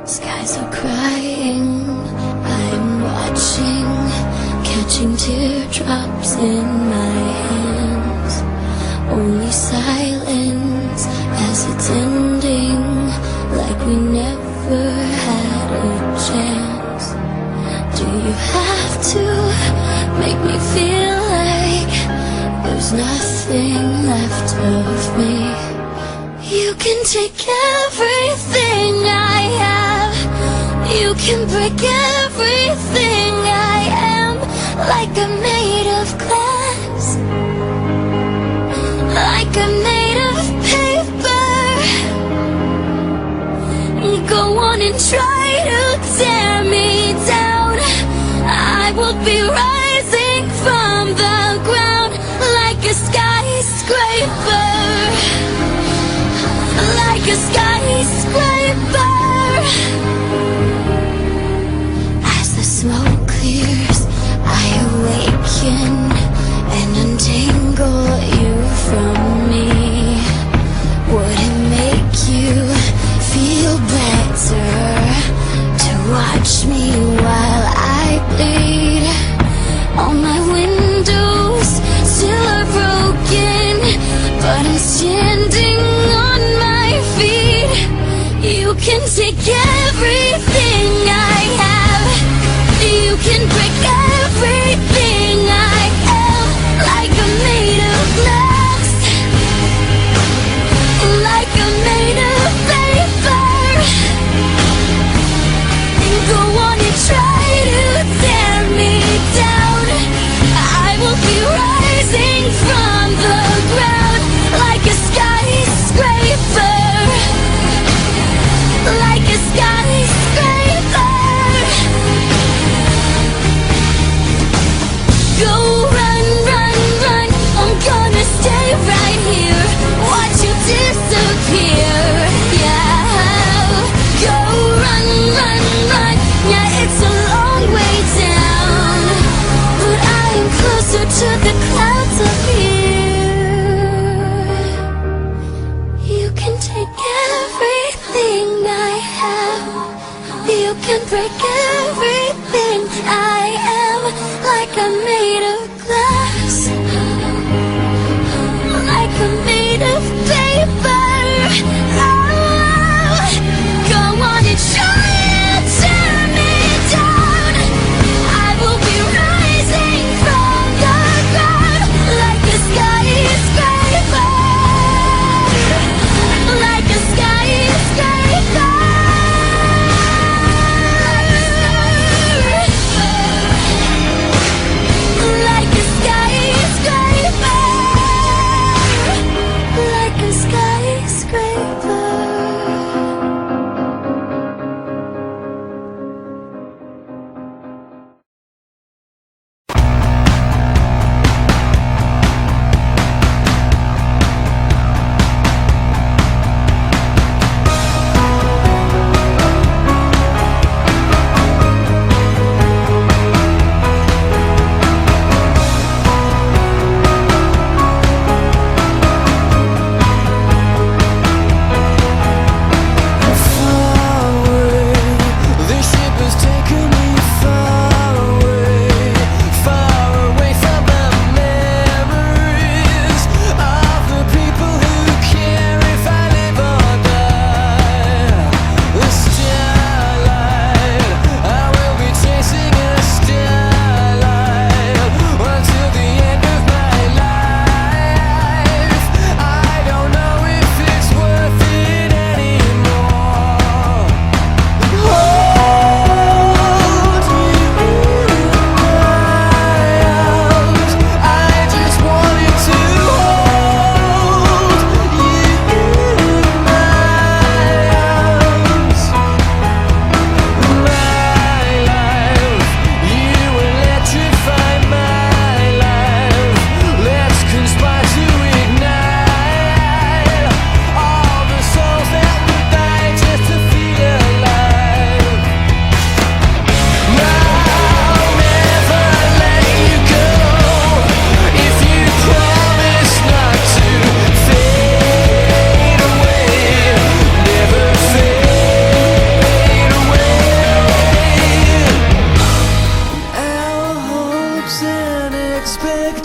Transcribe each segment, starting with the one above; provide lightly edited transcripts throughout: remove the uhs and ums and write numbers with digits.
Skies are crying, I'm watching, catching teardrops in my hands. Only silence as it's ending, like we never had a chance. Do you have to make me feel like there's nothing left of me? You can take everything I have, you can break everything I am, like I'm made of glass, like I'm made of paper. Go on and try to tear me down, I will be rising from the ground like a skyscraper, like a skyscraper. As the smoke clears, I awaken and untangle you from me. Would it make you feel better to watch me while I bleed?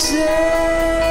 take